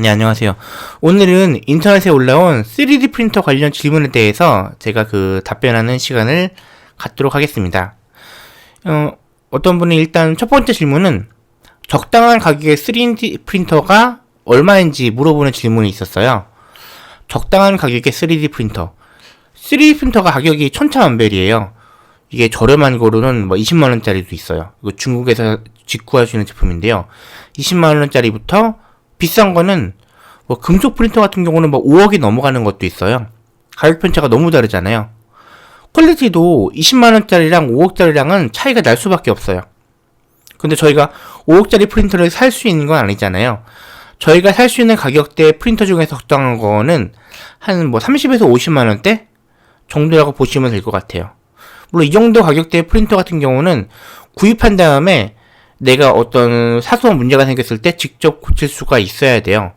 네, 안녕하세요. 오늘은 인터넷에 올라온 3D 프린터 관련 질문에 대해서 제가 답변하는 시간을 갖도록 하겠습니다. 어떤 분이 일단 첫 번째 질문은 적당한 가격의 3D 프린터가 얼마인지 물어보는 질문이 있었어요. 적당한 가격의 3D 프린터. 3D 프린터가 가격이 천차만별이에요. 이게 저렴한 거로는 20만원짜리도 있어요. 이거 중국에서 직구할 수 있는 제품인데요. 20만원짜리부터 비싼 거는 금속 프린터 같은 경우는 5억이 넘어가는 것도 있어요. 가격 편차가 너무 다르잖아요. 퀄리티도 20만원짜리랑 5억짜리랑은 차이가 날 수밖에 없어요. 근데 저희가 5억짜리 프린터를 살 수 있는 건 아니잖아요. 저희가 살 수 있는 가격대 프린터 중에서 적당한 거는 한 30에서 50만원대 정도라고 보시면 될 것 같아요. 물론 이 정도 가격대의 프린터 같은 경우는 구입한 다음에 내가 어떤 사소한 문제가 생겼을 때 직접 고칠 수가 있어야 돼요.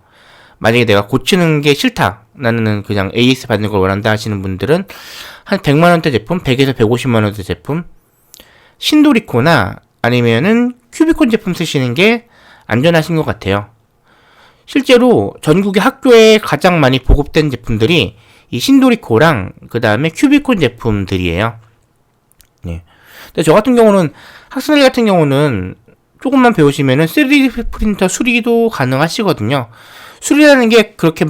만약에 내가 고치는 게 싫다, 나는 그냥 AS 받는 걸 원한다 하시는 분들은 한 100만원대 제품, 100에서 150만원대 제품, 신도리코나 아니면은 큐비콘 제품 쓰시는 게 안전하신 것 같아요. 실제로 전국의 학교에 가장 많이 보급된 제품들이 이 신도리코랑 그 다음에 큐비콘 제품들이에요. 네. 근데 저 같은 경우는, 학생들 같은 경우는 조금만 배우시면은 3D 프린터 수리도 가능하시거든요. 수리라는 게 그렇게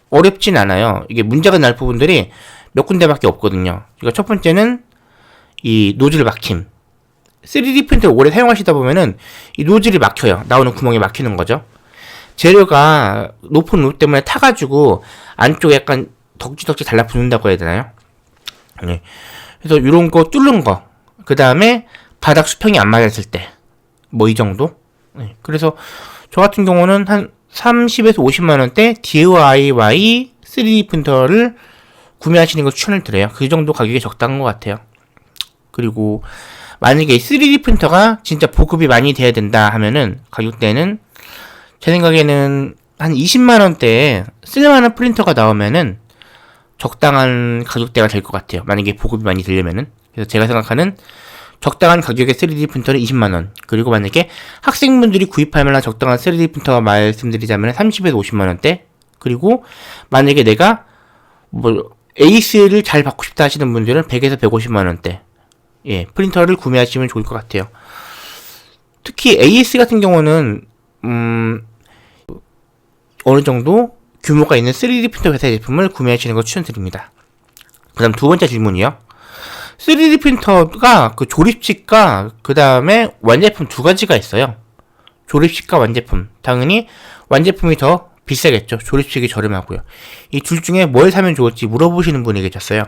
어렵진 않아요. 이게 문제가 날 부분들이 몇 군데밖에 없거든요. 그러니까 첫 번째는 이 노즐 막힘. 3D 프린터를 오래 사용하시다 보면은 이 노즐이 막혀요. 나오는 구멍이 막히는 거죠. 재료가 높은 루 때문에 타가지고 안쪽에 약간 덕지덕지 달라붙는다고 해야 되나요? 네. 그래서 이런 거 뚫는 거. 그 다음에 바닥 수평이 안 맞았을 때. 이 정도? 네. 그래서 저 같은 경우는 한 30에서 50만원대 DIY 3D 프린터를 구매하시는 걸 추천을 드려요. 그 정도 가격이 적당한 것 같아요. 그리고 만약에 3D 프린터가 진짜 보급이 많이 돼야 된다 하면은 가격대는 제 생각에는 한 20만원대에 쓸만한 프린터가 나오면은 적당한 가격대가 될 것 같아요. 만약에 보급이 많이 되려면은. 그래서 제가 생각하는 적당한 가격의 3D 프린터는 20만원. 그리고 만약에 학생분들이 구입할 만한 적당한 3D 프린터가 말씀드리자면 30에서 50만원대. 그리고 만약에 내가 AS를 잘 받고 싶다 하시는 분들은 100에서 150만원대. 예, 프린터를 구매하시면 좋을 것 같아요. 특히 AS 같은 경우는, 어느 정도 규모가 있는 3D 프린터 회사의 제품을 구매하시는 걸 추천드립니다. 그 다음 두 번째 질문이요. 3D 프린터가 조립식과 그 다음에 완제품 두 가지가 있어요. 조립식과 완제품. 당연히 완제품이 더 비싸겠죠. 조립식이 저렴하고요. 이 둘 중에 뭘 사면 좋을지 물어보시는 분이 계셨어요.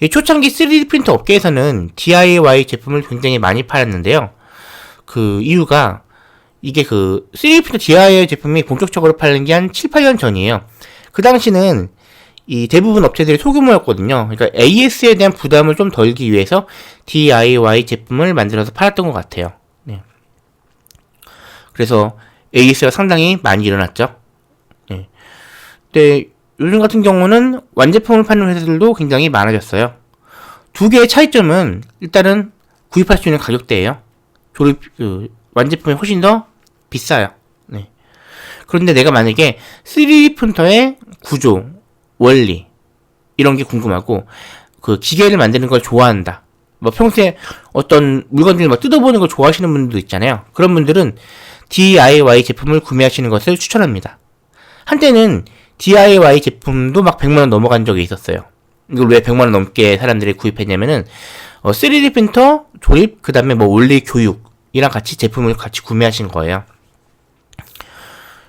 이 초창기 3D 프린터 업계에서는 DIY 제품을 굉장히 많이 팔았는데요. 그 이유가 이게 3D 프린터 DIY 제품이 본격적으로 팔린 게 한 7, 8년 전이에요. 그 당시는 이 대부분 업체들이 소규모였거든요. 그러니까 AS에 대한 부담을 좀 덜기 위해서 DIY 제품을 만들어서 팔았던 것 같아요. 네. 그래서 AS가 상당히 많이 일어났죠. 네. 근데 요즘 같은 경우는 완제품을 파는 회사들도 굉장히 많아졌어요. 두 개의 차이점은 일단은 구입할 수 있는 가격대예요. 완제품이 훨씬 더 비싸요. 네. 그런데 내가 만약에 3D 프린터의 구조, 원리 이런 게 궁금하고 기계를 만드는 걸 좋아한다. 평소에 어떤 물건들을 뜯어보는 걸 좋아하시는 분들도 있잖아요. 그런 분들은 DIY 제품을 구매하시는 것을 추천합니다. 한때는 DIY 제품도 100만원 넘어간 적이 있었어요. 이걸 왜 100만원 넘게 사람들이 구입했냐면은 3D 프린터 조립, 그 다음에 원리 교육이랑 같이 제품을 같이 구매하신 거예요.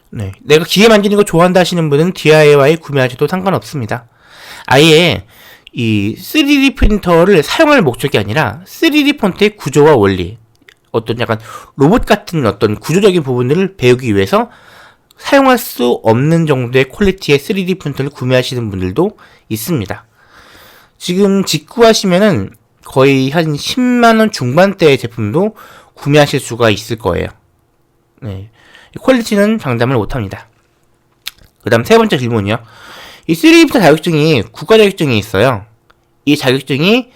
네. 내가 기계 만지는 거 좋아한다 하시는 분은 DIY 구매하셔도 상관없습니다. 아예 이 3D 프린터를 사용할 목적이 아니라 3D 폰트의 구조와 원리, 어떤 약간 로봇 같은 어떤 구조적인 부분들을 배우기 위해서 사용할 수 없는 정도의 퀄리티의 3D 프린터를 구매하시는 분들도 있습니다. 지금 직구하시면은 거의 한 10만원 중반대의 제품도 구매하실 수가 있을 거예요. 네. 퀄리티는 장담을 못합니다. 그 다음 세 번째 질문이요. 이 3D 프린터 자격증이 국가 자격증이 있어요. 이 자격증이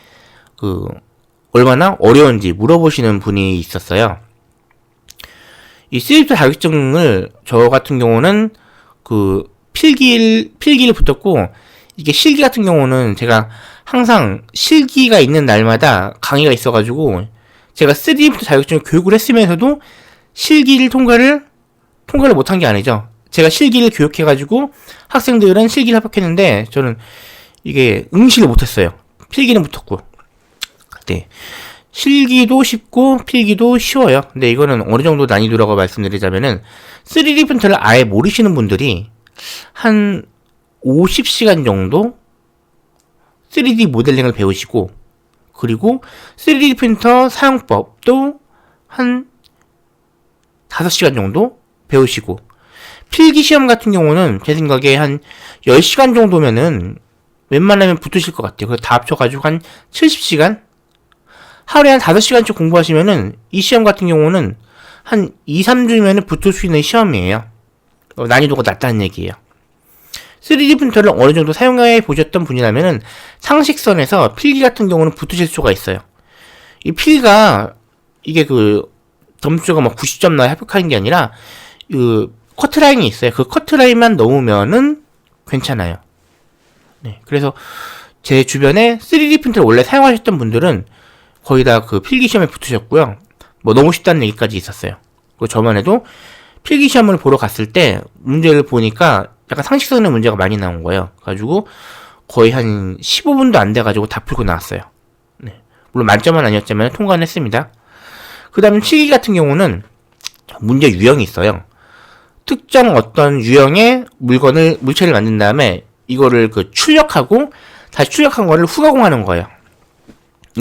얼마나 어려운지 물어보시는 분이 있었어요. 이 3D 프린터 자격증을 저 같은 경우는 필기를 붙었고, 이게 실기 같은 경우는 제가 항상 실기가 있는 날마다 강의가 있어가지고, 제가 3D부터 자격증 교육을 했으면서도 실기를 통과를 못한 게 아니죠. 제가 실기를 교육해가지고 학생들은 실기를 합격했는데 저는 이게 응시를 못했어요. 필기는 붙었고. 네. 실기도 쉽고 필기도 쉬워요. 근데 이거는 어느 정도 난이도라고 말씀드리자면은 3D 프린터를 아예 모르시는 분들이 한 50시간 정도 3D 모델링을 배우시고, 그리고 3D 프린터 사용법도 한 5시간 정도 배우시고, 필기 시험 같은 경우는 제 생각에 한 10시간 정도면은 웬만하면 붙으실 것 같아요. 그래서 다 합쳐가지고 한 70시간? 하루에 한 5시간씩 공부하시면은 이 시험 같은 경우는 한 2, 3주면은 붙을 수 있는 시험이에요. 난이도가 낮다는 얘기예요. 3D 프린터를 어느 정도 사용해 보셨던 분이라면은 상식선에서 필기 같은 경우는 붙으실 수가 있어요. 이 필기가 이게 점수가 막 90점 나야 합격하는 게 아니라 커트라인이 있어요. 그 커트라인만 넘으면은 괜찮아요. 네. 그래서 제 주변에 3D 프린터를 원래 사용하셨던 분들은 거의 다 필기 시험에 붙으셨고요. 뭐 너무 쉽다는 얘기까지 있었어요. 그리고 저만 해도 필기 시험을 보러 갔을 때 문제를 보니까 약간 상식선의 문제가 많이 나온 거예요. 가지고 거의 한 15분도 안 돼가지고 다 풀고 나왔어요. 네. 물론 만점은 아니었지만 통과는 했습니다. 그 다음에 필기 같은 경우는 문제 유형이 있어요. 특정 어떤 유형의 물체를 만든 다음에 이거를 출력하고 다시 출력한 거를 후가공하는 거예요.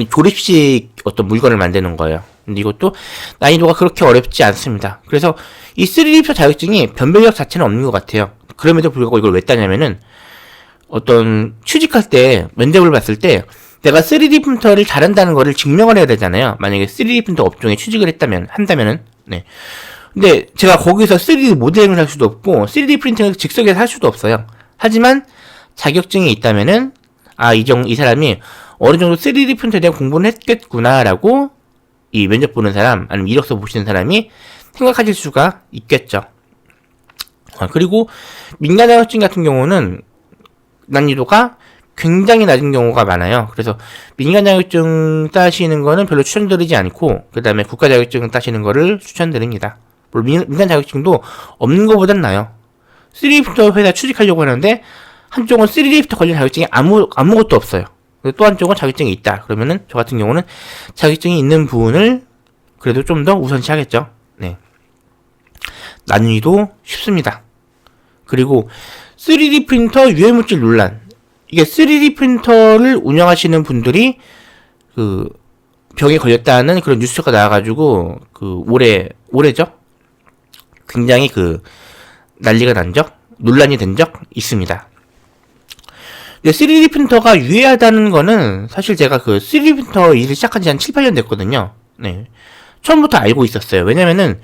조립식 어떤 물건을 만드는 거예요. 근데 이것도 난이도가 그렇게 어렵지 않습니다. 그래서 이 3D 자격증이 변별력 자체는 없는 것 같아요. 그럼에도 불구하고 이걸 왜 따냐면은 어떤 취직할 때 면접을 봤을 때 내가 3D 프린터를 잘한다는 거를 증명을 해야 되잖아요. 만약에 3D 프린터 업종에 취직을 한다면은 네. 근데 제가 거기서 3D 모델링을 할 수도 없고 3D 프린팅을 즉석에서 할 수도 없어요. 하지만 자격증이 있다면은 이 사람이 어느 정도 3D 프린터에 대한 공부를 했겠구나라고 이 면접 보는 사람 아니면 이력서 보시는 사람이 생각하실 수가 있겠죠. 그리고 민간 자격증 같은 경우는 난이도가 굉장히 낮은 경우가 많아요. 그래서 민간 자격증 따시는 거는 별로 추천드리지 않고 그 다음에 국가 자격증 따시는 거를 추천드립니다. 물론 민간 자격증도 없는 것보단 나아요. 3D 프린터 회사 취직하려고 하는데 한쪽은 3D 프린터 관련 자격증이 아무것도 없어요. 또 한쪽은 자격증이 있다. 그러면은 저 같은 경우는 자격증이 있는 부분을 그래도 좀 더 우선시 하겠죠. 네. 난이도 쉽습니다. 그리고 3D 프린터 유해물질 논란. 이게 3D 프린터를 운영하시는 분들이 병에 걸렸다는 그런 뉴스가 나와가지고 올해죠? 굉장히 난리가 난 적, 논란이 된 적 있습니다. 3D 프린터가 유해하다는 거는 사실 제가 3D 프린터 일을 시작한 지 한 7, 8년 됐거든요. 네. 처음부터 알고 있었어요. 왜냐면은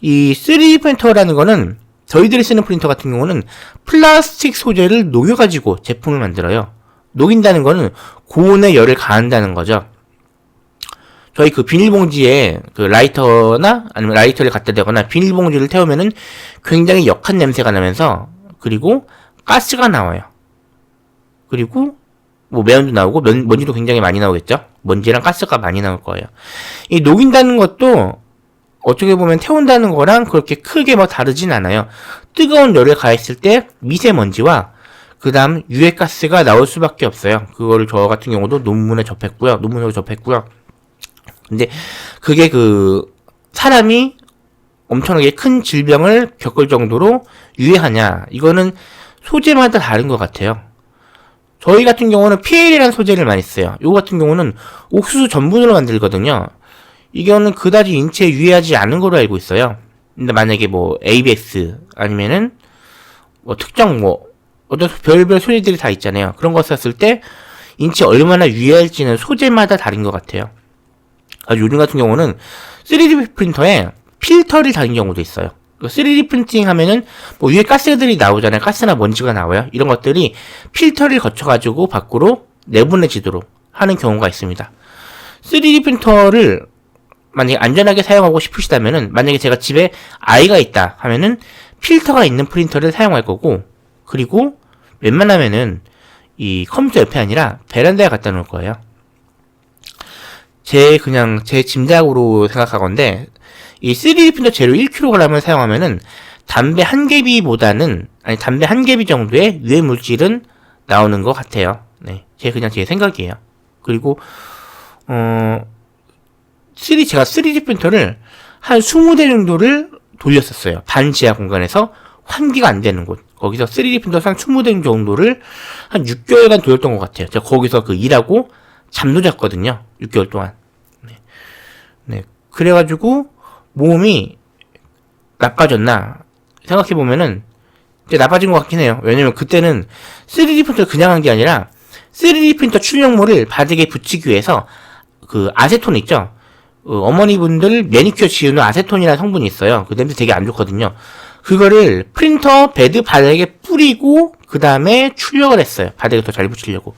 이 3D 프린터라는 거는 저희들이 쓰는 프린터 같은 경우는 플라스틱 소재를 녹여가지고 제품을 만들어요. 녹인다는 거는 고온에 열을 가한다는 거죠. 저희 비닐봉지에 라이터나 아니면 라이터를 갖다 대거나 비닐봉지를 태우면은 굉장히 역한 냄새가 나면서 그리고 가스가 나와요. 그리고 매연도 나오고 먼지도 굉장히 많이 나오겠죠. 먼지랑 가스가 많이 나올 거예요. 이 녹인다는 것도 어떻게 보면 태운다는 거랑 그렇게 크게 다르진 않아요. 뜨거운 열을 가했을 때 미세먼지와 그 다음 유해가스가 나올 수밖에 없어요. 그거를 저 같은 경우도 논문으로 접했고요. 근데 그게 사람이 엄청나게 큰 질병을 겪을 정도로 유해하냐, 이거는 소재마다 다른 것 같아요. 저희 같은 경우는 PL이라는 소재를 많이 써요. 요거 같은 경우는 옥수수 전분으로 만들거든요. 이거는 그다지 인체에 유해하지 않은 걸로 알고 있어요. 근데 만약에 ABS 아니면은 특정 어떤 별별 소재들이 다 있잖아요. 그런 거 썼을 때 인체에 얼마나 유해할지는 소재마다 다른 것 같아요. 요즘 같은 경우는 3D 프린터에 필터를 달린 경우도 있어요. 3D 프린팅 하면은 위에 가스들이 나오잖아요. 가스나 먼지가 나와요. 이런 것들이 필터를 거쳐가지고 밖으로 내보내지도록 하는 경우가 있습니다. 3D 프린터를 만약에 안전하게 사용하고 싶으시다면은, 만약에 제가 집에 아이가 있다 하면은 필터가 있는 프린터를 사용할 거고, 그리고 웬만하면은 이 컴퓨터 옆에 아니라 베란다에 갖다 놓을 거예요. 그냥 제 짐작으로 생각하건데, 이 3D 프린터 재료 1kg을 사용하면은 담배 한 개비 정도의 유해 물질은 나오는 것 같아요. 네. 그냥 제 생각이에요. 그리고, 제가 3D 프린터를 한 20대 정도를 돌렸었어요. 반지하 공간에서 환기가 안 되는 곳. 거기서 3D 프린터 한 20대 정도를 한 6개월간 돌렸던 것 같아요. 제가 거기서 일하고 잠도 잤거든요. 6개월 동안. 네. 그래가지고 몸이 나빠졌나 생각해보면은 나빠진 것 같긴 해요. 왜냐면 그때는 3D 프린터를 그냥 한 게 아니라 3D 프린터 출력물을 바닥에 붙이기 위해서 아세톤 있죠? 어머니분들 매니큐어 지우는 아세톤이라는 성분이 있어요. 그 냄새 되게 안 좋거든요. 그거를 프린터 베드 바닥에 뿌리고 그 다음에 출력을 했어요. 바닥에 더 잘 붙이려고.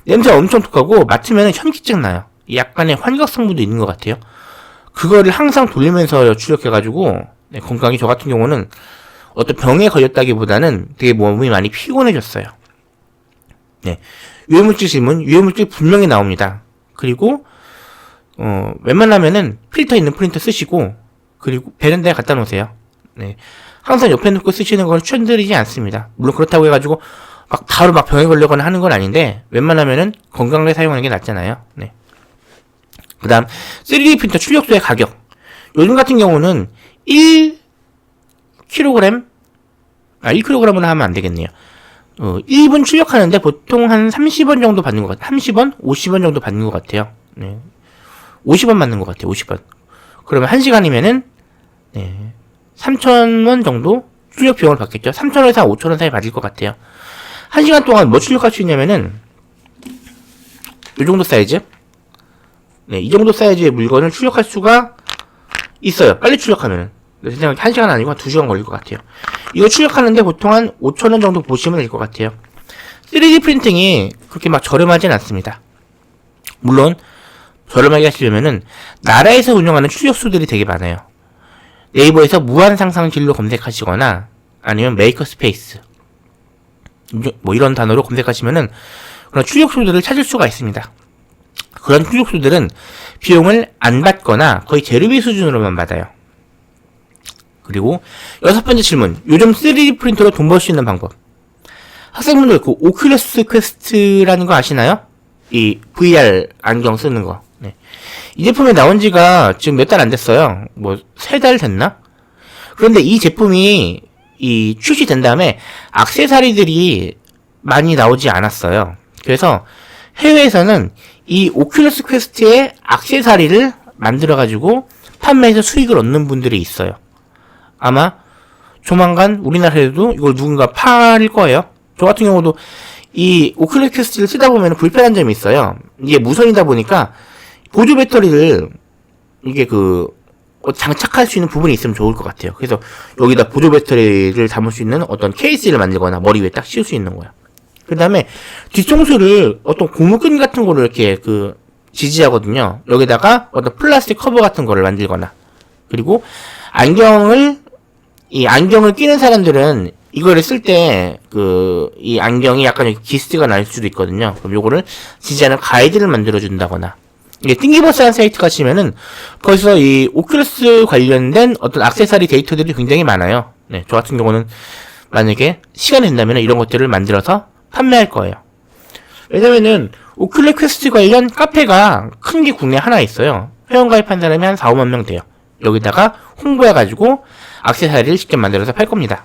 냄새 엄청 독하고 맡으면 현기증 나요. 약간의 환각 성분도 있는 것 같아요. 그거를 항상 돌리면서 출력해가지고 건강이 저 같은 경우는 어떤 병에 걸렸다기보다는 되게 몸이 많이 피곤해졌어요. 네. 유해물질 질문, 유해물질 분명히 나옵니다. 그리고 웬만하면은 필터 있는 프린터 쓰시고, 그리고 베란다에 갖다 놓으세요. 네. 항상 옆에 놓고 쓰시는 걸 추천드리지 않습니다. 물론 그렇다고 해가지고 바로 병에 걸리거나 하는 건 아닌데, 웬만하면은 건강하게 사용하는 게 낫잖아요. 네. 그 다음 3D 프린터 출력소의 가격. 요즘 같은 경우는 1kg으로 하면 안 되겠네요. 1분 출력하는데 보통 한 30원 정도 받는 것 같아요. 30원? 50원 정도 받는 것 같아요. 네. 50원 받는 것 같아요. 50원. 그러면 1시간이면은 3,000원 정도 출력 비용을 받겠죠. 3,000원에서 5,000원 사이 받을 것 같아요. 1시간 동안 뭐 출력할 수 있냐면은 이 정도 사이즈. 네, 이 정도 사이즈의 물건을 출력할 수가 있어요. 빨리 출력하면은. 내 생각에 1시간 아니고 한 2시간 걸릴 것 같아요. 이거 출력하는데 보통 한 5,000원 정도 보시면 될 것 같아요. 3D 프린팅이 그렇게 막 저렴하진 않습니다. 물론 저렴하게 하시려면은 나라에서 운영하는 출력소들이 되게 많아요. 네이버에서 무한상상진로 검색하시거나 아니면 메이커스페이스 뭐 이런 단어로 검색하시면은 그런 출력소들을 찾을 수가 있습니다. 그런 출력소들은 비용을 안 받거나 거의 재료비 수준으로만 받아요. 그리고 6번째 질문. 요즘 3D 프린터로 돈 벌 수 있는 방법. 학생분들 오큘러스 퀘스트라는 거 아시나요? 이 VR 안경 쓰는 거. 네. 이 제품이 나온 지가 지금 몇 달 안 됐어요. 뭐 3달 됐나? 그런데 이 제품이 출시된 다음에 액세서리들이 많이 나오지 않았어요. 그래서 해외에서는 이 오큘러스 퀘스트의 액세서리를 만들어가지고 판매해서 수익을 얻는 분들이 있어요. 아마 조만간 우리나라에도 이걸 누군가 팔 거예요. 저 같은 경우도 이 오큘러스 퀘스트를 쓰다 보면 불편한 점이 있어요. 이게 무선이다 보니까 보조 배터리를 이게 장착할 수 있는 부분이 있으면 좋을 것 같아요. 그래서 여기다 보조 배터리를 담을 수 있는 어떤 케이스를 만들거나 머리 위에 딱 씌울 수 있는 거야. 그 다음에 뒷통수를 어떤 고무끈 같은 거를 이렇게 지지하거든요. 여기다가 어떤 플라스틱 커버 같은 거를 만들거나. 그리고 이 안경을 끼는 사람들은 이거를 쓸 때 이 안경이 약간 기스가 날 수도 있거든요. 그럼 요거를 지지하는 가이드를 만들어준다거나. 이게 띵기버스라는 사이트 가시면은 거기서 이 오큘러스 관련된 어떤 액세서리 데이터들이 굉장히 많아요. 네, 저 같은 경우는 만약에 시간이 된다면 이런 것들을 만들어서 판매할 거예요. 왜냐면은 오큘러 퀘스트 관련 카페가 큰 게 국내에 하나 있어요. 회원가입한 사람이 한 4, 5만 명 돼요. 여기다가 홍보해가지고 액세서리를 직접 만들어서 팔 겁니다.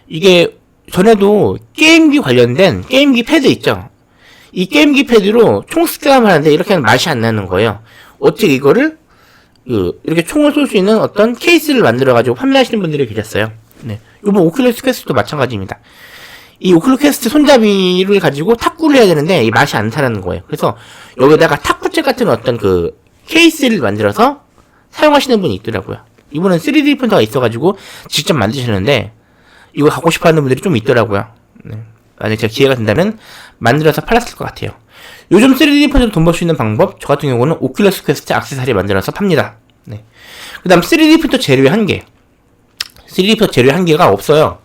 이게 전에도 게임기 관련된 게임기 패드 있죠. 이 게임기 패드로 총 스크램을 하는데 이렇게 하면 맛이 안 나는 거예요. 어떻게 이거를 이렇게 총을 쏠 수 있는 어떤 케이스를 만들어가지고 판매하시는 분들이 계셨어요. 네, 이번 오큘러스 퀘스트도 마찬가지입니다. 이 오큘러스 퀘스트 손잡이를 가지고 탁구를 해야 되는데 이 맛이 안 나는 거예요. 그래서 여기다가 탁구채 같은 어떤 케이스를 만들어서 사용하시는 분이 있더라고요. 이분은 3D 프린터가 있어가지고 직접 만드시는데 이거 갖고 싶어하는 분들이 좀 있더라고요. 네. 만약에 제가 기회가 된다면 만들어서 팔았을 것 같아요. 요즘 3D 프린터로 돈 벌 수 있는 방법, 저 같은 경우는 오큘러스 퀘스트 액세서리 만들어서 팝니다. 네. 그 다음 3D 프린터 재료의 한계. 3D 프린터 재료의 한계가 없어요.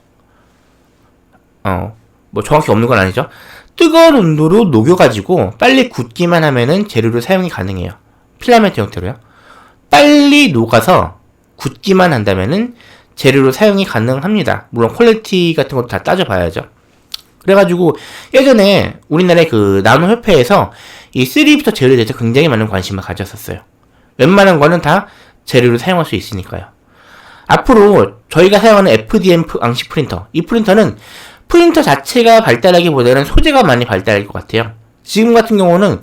뭐 정확히 없는 건 아니죠. 뜨거운 온도로 녹여가지고 빨리 굳기만 하면은 재료로 사용이 가능해요. 필라멘트 형태로요. 빨리 녹아서 굳기만 한다면은 재료로 사용이 가능합니다. 물론 퀄리티 같은 것도 다 따져봐야죠. 그래가지고 예전에 우리나라의 그 나노협회에서 이 3D 프린터 재료에 대해서 굉장히 많은 관심을 가졌었어요. 웬만한 거는 다 재료로 사용할 수 있으니까요. 앞으로 저희가 사용하는 FDM 방식 프린터, 이 프린터는 프린터 자체가 발달하기보다는 소재가 많이 발달할 것 같아요. 지금 같은 경우는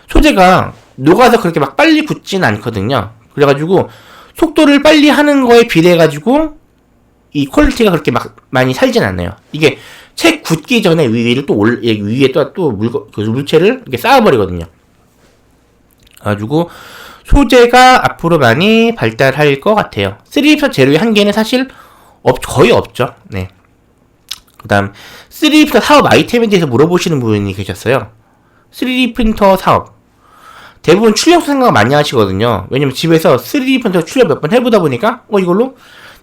소재가 녹아서 그렇게 막 빨리 굳지는 않거든요. 그래가지고 속도를 빨리 하는 거에 비례해가지고 이 퀄리티가 그렇게 막 많이 살진 않아요. 이게 채 굳기 전에 위에 또 물체를 이렇게 쌓아버리거든요. 그래가지고 소재가 앞으로 많이 발달할 것 같아요. 3D 프린터 재료의 한계는 사실 거의 없죠. 네. 그 다음 3D 프린터 사업 아이템에 대해서 물어보시는 분이 계셨어요. 3D 프린터 사업 대부분 출력 생각 많이 하시거든요. 왜냐면 집에서 3D 프린터 출력 몇 번 해보다 보니까 이걸로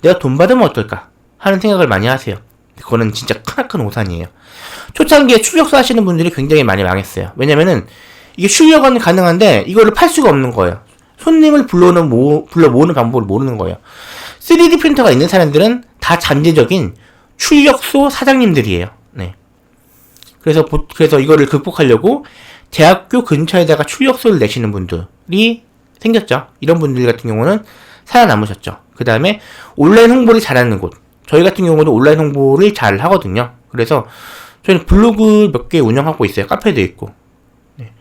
내가 돈 받으면 어떨까 하는 생각을 많이 하세요. 그거는 진짜 크나큰 오산이에요. 초창기에 출력소 하시는 분들이 굉장히 많이 망했어요. 왜냐면은 이게 출력은 가능한데 이거를 팔 수가 없는 거예요. 손님을 불러 모으는 방법을 모르는 거예요. 3D 프린터가 있는 사람들은 다 잠재적인 출력소 사장님들이에요. 네. 그래서 이거를 극복하려고 대학교 근처에다가 출력소를 내시는 분들이 생겼죠. 이런 분들 같은 경우는 살아남으셨죠. 그 다음에 온라인 홍보를 잘하는 곳. 저희 같은 경우도 온라인 홍보를 잘 하거든요. 그래서 저희는 블로그 몇 개 운영하고 있어요. 카페도 있고. 네.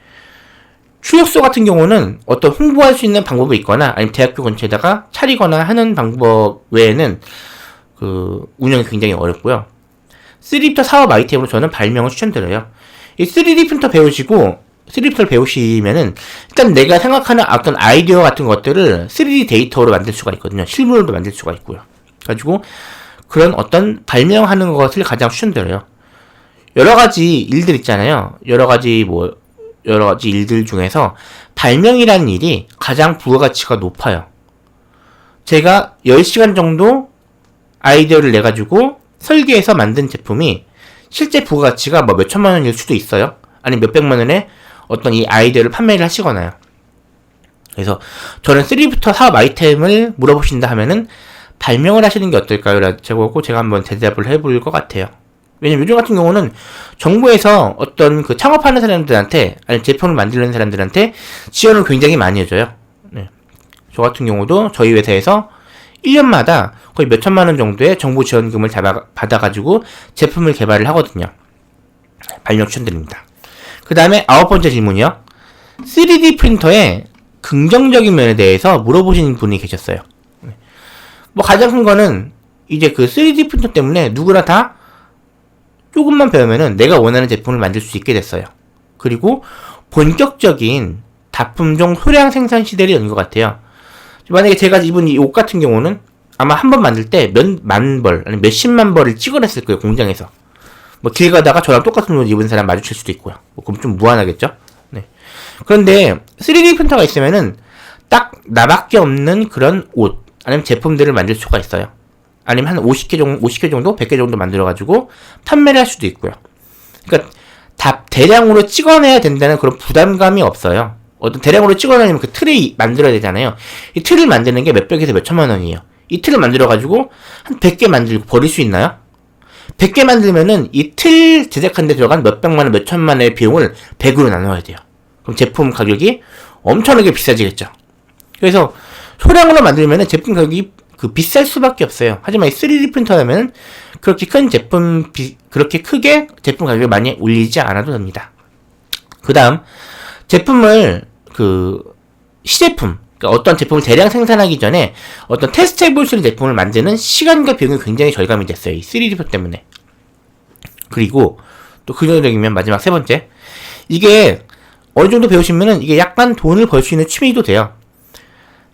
출력소 같은 경우는 어떤 홍보할 수 있는 방법이 있거나 아니면 대학교 근처에다가 차리거나 하는 방법 외에는 운영이 굉장히 어렵고요. 3D 프린터 사업 아이템으로 저는 발명을 추천드려요. 이 3D 프린터 3D 프린터를 배우시면은 일단 내가 생각하는 어떤 아이디어 같은 것들을 3D 데이터로 만들 수가 있거든요. 실물로 만들 수가 있고요. 가지고 그런 어떤 발명하는 것을 가장 추천드려요. 여러 가지 일들 있잖아요. 여러 가지 일들 중에서 발명이라는 일이 가장 부가가치가 높아요. 제가 10시간 정도 아이디어를 내가지고 설계해서 만든 제품이 실제 부가가치가 몇천만 원일 수도 있어요. 아니면 몇백만 원에 어떤 이 아이디어를 판매를 하시거나요. 그래서 저는 3D 프린터 사업 아이템을 물어보신다 하면은 발명을 하시는 게 어떨까요? 제가 한번 대답을 해볼 것 같아요. 왜냐면 요즘 같은 경우는 정부에서 어떤 창업하는 사람들한테, 아니 제품을 만드는 사람들한테 지원을 굉장히 많이 해줘요. 네. 저 같은 경우도 저희 회사에서 1년마다 거의 몇천만 원 정도의 정부 지원금을 받아가지고 제품을 개발을 하거든요. 발명 추천드립니다. 그 다음에 9번째 질문이요. 3D 프린터의 긍정적인 면에 대해서 물어보시는 분이 계셨어요. 가장 큰 거는 이제 3D 프린터 때문에 누구나 다 조금만 배우면은 내가 원하는 제품을 만들 수 있게 됐어요. 그리고 본격적인 다품종 소량 생산 시대를 연 것 같아요. 만약에 제가 입은 이 옷 같은 경우는 아마 한 번 만들 때 몇만 벌, 아니 몇십만 벌을 찍어냈을 거예요, 공장에서. 길 가다가 저랑 똑같은 옷 입은 사람 마주칠 수도 있고요. 그럼 좀 무한하겠죠? 네. 그런데 3D 프린터가 있으면은 딱 나밖에 없는 그런 옷, 아니면 제품들을 만들 수가 있어요. 아니면 한 50개 정도, 100개 정도 만들어가지고 판매를 할 수도 있고요. 그러니까 다 대량으로 찍어내야 된다는 그런 부담감이 없어요. 어떤 대량으로 찍어내면 그 틀을 만들어야 되잖아요. 이 틀을 만드는 게 몇백에서 몇천만 원이에요. 이 틀을 만들어가지고 한 100개 만들고 버릴 수 있나요? 100개 만들면은 이 틀 제작하는 데 들어간 몇백만 원, 몇천만 원의 비용을 100으로 나눠야 돼요. 그럼 제품 가격이 엄청나게 비싸지겠죠. 그래서 소량으로 만들면은 제품 가격이 비쌀 수밖에 없어요. 하지만 이 3D 프린터라면 그렇게 그렇게 크게 제품 가격을 많이 올리지 않아도 됩니다. 그 다음, 제품을, 시제품, 그러니까 어떤 제품을 대량 생산하기 전에 어떤 테스트 해볼 수 있는 제품을 만드는 시간과 비용이 굉장히 절감이 됐어요. 이 3D 프린터 때문에. 그리고 또 긍정적이면 마지막 세 번째. 이게 어느 정도 배우시면은 이게 약간 돈을 벌 수 있는 취미도 돼요.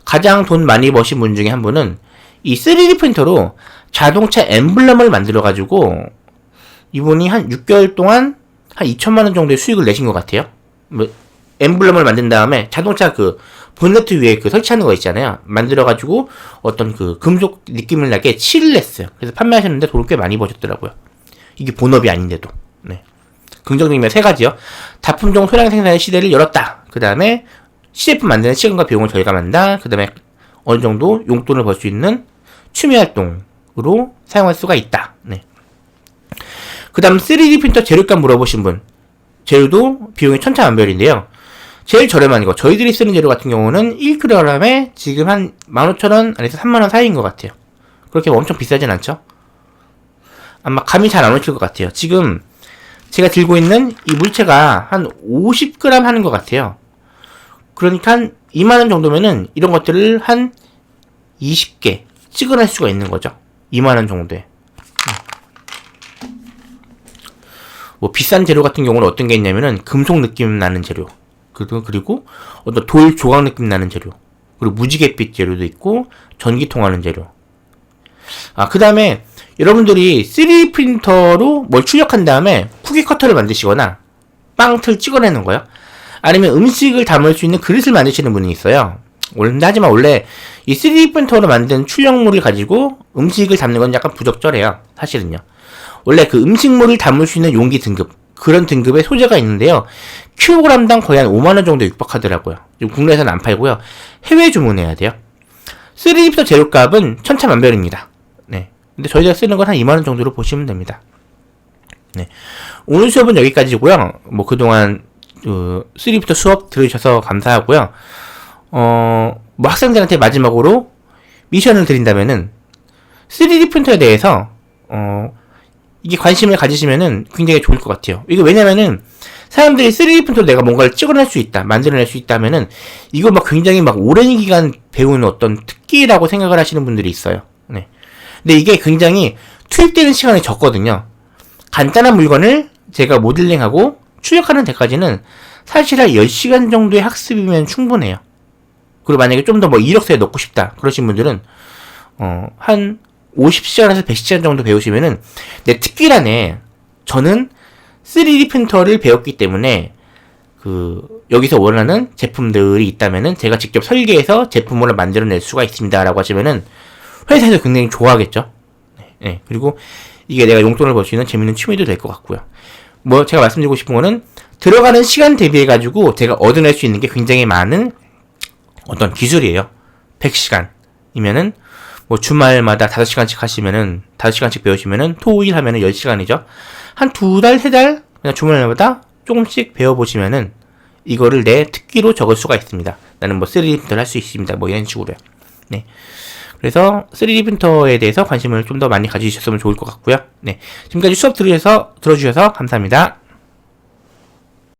가장 돈 많이 버신 분 중에 한 분은 이 3D 프린터로 자동차 엠블럼을 만들어가지고 이분이 한 6개월 동안 한 2천만 원 정도의 수익을 내신 것 같아요. 엠블럼을 만든 다음에 자동차 그 본네트 위에 그 설치하는 거 있잖아요. 만들어가지고 어떤 그 금속 느낌을 나게 칠을 했어요. 그래서 판매하셨는데 돈을 꽤 많이 버셨더라고요. 이게 본업이 아닌데도. 네. 긍정적인 면 세 가지요. 다품종 소량 생산의 시대를 열었다. 그 다음에 시제품 만드는 시간과 비용을 절감한다. 그 다음에 어느 정도 용돈을 벌 수 있는 취미 활동으로 사용할 수가 있다. 네. 그 다음 3D 프린터 재료값 물어보신 분. 재료도 비용이 천차만별인데요. 제일 저렴한 거, 저희들이 쓰는 재료 같은 경우는 1kg에 지금 한 15,000원 안에서 3만원 사이인 것 같아요. 그렇게 엄청 비싸진 않죠? 아마 감이 잘 안 오실 것 같아요. 지금 제가 들고 있는 이 물체가 한 50g 하는 것 같아요. 그러니까 한 2만원 정도면은 이런 것들을 한 20개 찍어낼 수가 있는 거죠. 2만원 정도에. 뭐 비싼 재료 같은 경우는 어떤 게 있냐면은 금속 느낌 나는 재료. 그리고 어떤 돌 조각 느낌 나는 재료. 그리고 무지갯빛 재료도 있고 전기 통하는 재료. 그 다음에 여러분들이 3D 프린터로 뭘 출력한 다음에 쿠키 커터를 만드시거나 빵틀 찍어내는 거요. 아니면 음식을 담을 수 있는 그릇을 만드시는 분이 있어요. 하지만 원래 이 3D 프린터로 만든 출력물을 가지고 음식을 담는 건 약간 부적절해요. 사실은요. 원래 그 음식물을 담을 수 있는 용기 등급, 그런 등급의 소재가 있는데요. 킬로그램당 거의 한 5만원 정도 육박하더라고요. 국내에서는 안 팔고요. 해외 주문해야 돼요. 3D 프린터 재료값은 천차만별입니다. 네. 근데 저희가 쓰는 건 한 2만원 정도로 보시면 됩니다. 네. 오늘 수업은 여기까지고요. 뭐 그동안 3D 프린터 수업 들으셔서 감사하고요. 뭐 학생들한테 마지막으로 미션을 드린다면은 3D 프린터에 대해서 이게 관심을 가지시면은 굉장히 좋을 것 같아요. 이게 왜냐면은 사람들이 3D 프린터로 내가 뭔가를 찍어낼 수 있다, 만들어낼 수 있다면은 이거 막 굉장히 막 오랜 기간 배우는 어떤 특기라고 생각을 하시는 분들이 있어요. 네. 근데 이게 굉장히 투입되는 시간이 적거든요. 간단한 물건을 제가 모델링하고 출력하는 데까지는 사실 한 10시간 정도의 학습이면 충분해요. 그리고 만약에 좀 더 뭐 이력서에 넣고 싶다 그러신 분들은 한 50시간에서 100시간 정도 배우시면은 내 특기란에 저는 3D 프린터를 배웠기 때문에 여기서 원하는 제품들이 있다면은 제가 직접 설계해서 제품으로 만들어낼 수가 있습니다라고 하시면은 회사에서 굉장히 좋아하겠죠. 네. 그리고 이게 내가 용돈을 벌 수 있는 재밌는 취미도 될 것 같고요. 뭐 제가 말씀드리고 싶은 거는 들어가는 시간 대비해가지고 제가 얻어낼 수 있는 게 굉장히 많은 어떤 기술이에요. 100시간이면은 뭐 주말마다 5시간씩 하시면은 5시간씩 배우시면은 토일 하면은 10시간이죠. 한 2달, 3달 그냥 주말마다 조금씩 배워보시면은 이거를 내 특기로 적을 수가 있습니다. 나는 뭐 3D 프린터를 할 수 있습니다. 뭐 이런 식으로요. 네. 그래서 3D 프린터에 대해서 관심을 좀 더 많이 가지셨으면 좋을 것 같고요. 네. 지금까지 수업 들어주셔서 감사합니다.